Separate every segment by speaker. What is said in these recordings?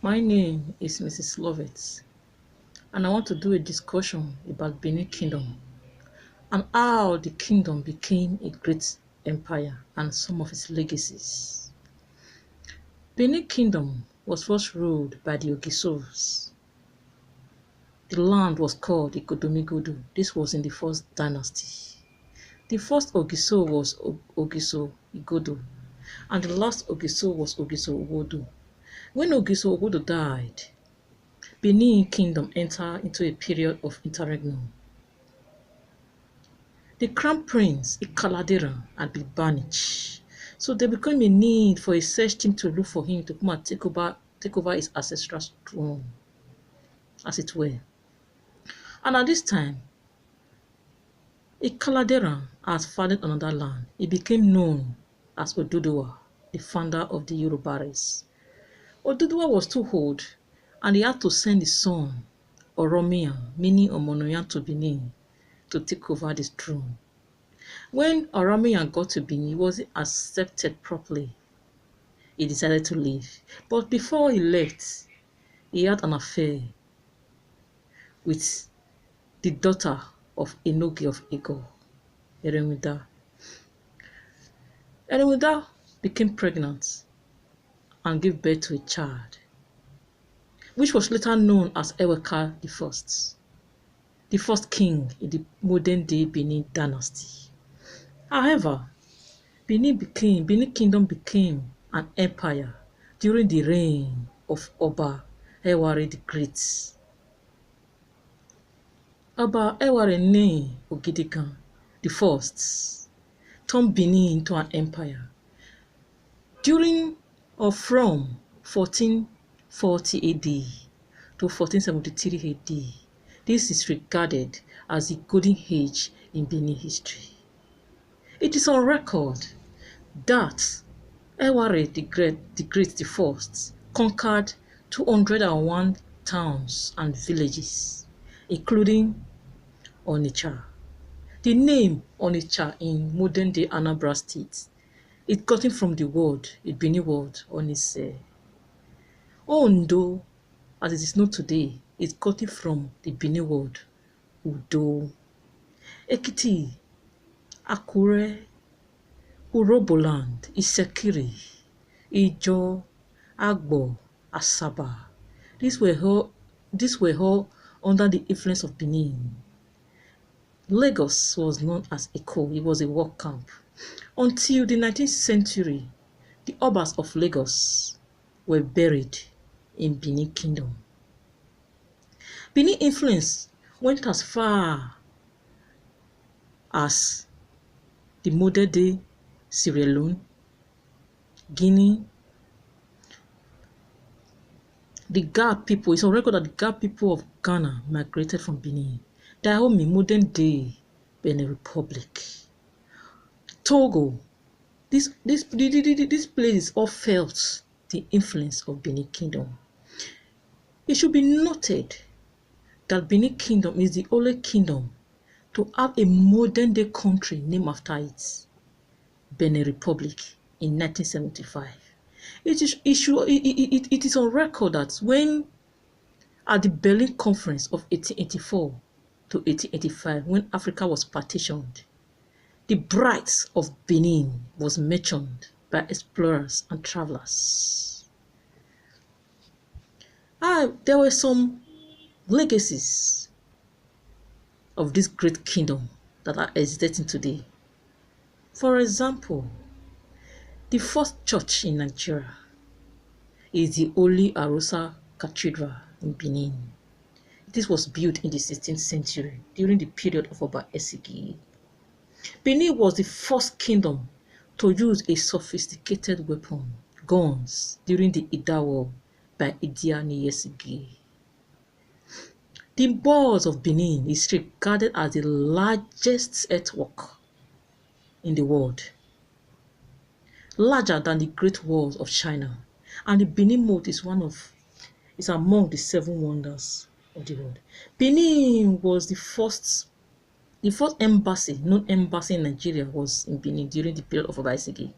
Speaker 1: My name is Mrs. Loveth, and I want to do a discussion about Benin Kingdom and how the kingdom became a great empire and some of its legacies. Benin Kingdom was first ruled by the Ogisovs. The land was called Ikodomigodo. This was in the first dynasty. The first Ogiso was Ogiso Igodo, and the last Ogiso was Ogiso Uwodo. When Ogiso Uwodo died, Benin Kingdom entered into a period of interregnum. The crown prince, Ikaladera, had been banished, so there became a need for a search team to look for him to come and take over his ancestral throne, as it were. And at this time, Ikaladera has founded another land. He became known as Oduduwa, the founder of the Yoruba race. Oduduwa was too old, and he had to send his son, Oromiyan, meaning Omonoyan, to Benin to take over the throne. When Oromiyan got to Benin, he wasn't accepted properly. He decided to leave. But before he left, he had an affair with the daughter of Enogi of Ego, Eremida. Eremida became pregnant and gave birth to a child, which was later known as Eweka the first king in the modern-day Benin dynasty. However, Benin Kingdom became an empire during the reign of Oba Eware the Great. Oba Eware Ne Ogidigan the First turned Benin into an empire during or from 1440 AD to 1473 AD. This is regarded as the golden age in Benin history. It is on record that Eware the Great the First conquered 201 towns and villages, including Onitsha. The name Onitsha in modern-day Anambra State is gotten from the Benin word Onise. Ondo, as it is known today, is gotten from the Benin word Udo. Ekiti, Akure, Uroboland, Isekiri, Ijo, Agbo, Asaba. These were all under the influence of Benin. Lagos was known as Eko. It was a work camp. Until the 19th century, the Obas of Lagos were buried in Benin Kingdom. Benin influence went as far as the modern-day Sierra Leone, Guinea. The Gab people, it's on record that the Gab people of Ghana migrated from Benin. Their home in modern-day Benin Republic. Togo, these places all felt the influence of Benin Kingdom. It should be noted that Benin Kingdom is the only kingdom to have a modern-day country named after it, Benin Republic, in 1975. It is on record that when at the Berlin Conference of 1884 to 1885, when Africa was partitioned, the bright of Benin was mentioned by explorers and travelers. There were some legacies of this great kingdom that are existing today. For example, the first church in Nigeria is the Holy Arosa Cathedral in Benin. This was built in the 16th century during the period of Oba Esigi. Benin was the first kingdom to use a sophisticated weapon, guns, during the Ida War by Idi Esigi. The walls of Benin is regarded as the largest earthwork in the world, larger than the Great Walls of China, and the Benin Moat is among the 7 wonders of the world. Benin was the first known embassy in Nigeria was in Benin during the period of Obaisigi.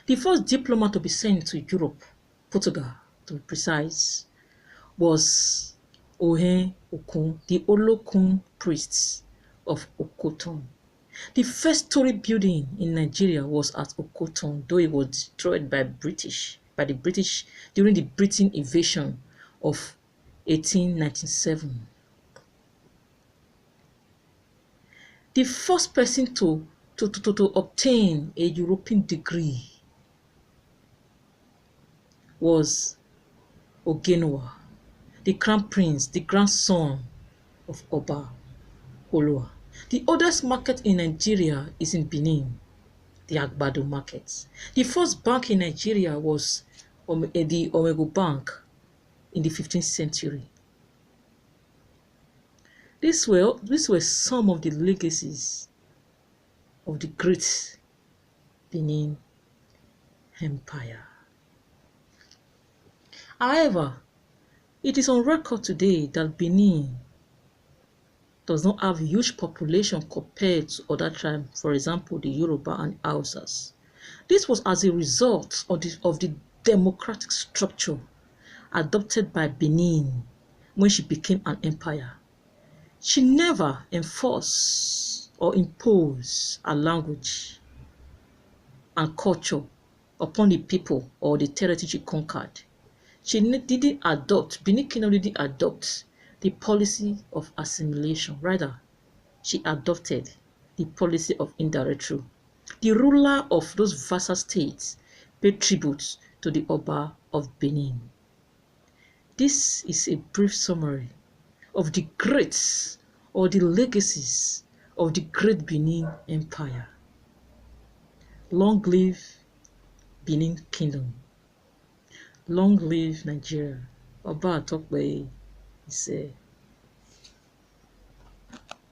Speaker 1: The first diplomat to be sent to Europe, Portugal to be precise, was Ohe Okun, the Olokun priests of Okoton. The first story building in Nigeria was at Okoton, though it was destroyed by the British during the Britain invasion of 1897. The first person to obtain a European degree was Ogenoa, the crown prince, the grandson of Oba Olua. The oldest market in Nigeria is in Benin, the Agbado market. The first bank in Nigeria was the Omego Bank in the 15th century. These were some of the legacies of the great Benin Empire. However, it is on record today that Benin does not have a huge population compared to other tribes, for example, the Yoruba and Hausas. This was as a result of the democratic structure adopted by Benin when she became an empire. She never enforced or imposed a language and culture upon the people or the territory she conquered. Benin Kingdom didn't adopt the policy of assimilation. Rather, she adopted the policy of indirect rule. The ruler of those vassal states paid tribute to the Oba of Benin. This is a brief summary of the greats or the legacies of the great Benin Empire. Long live Benin Kingdom. Long live Nigeria. Oba Atokpe is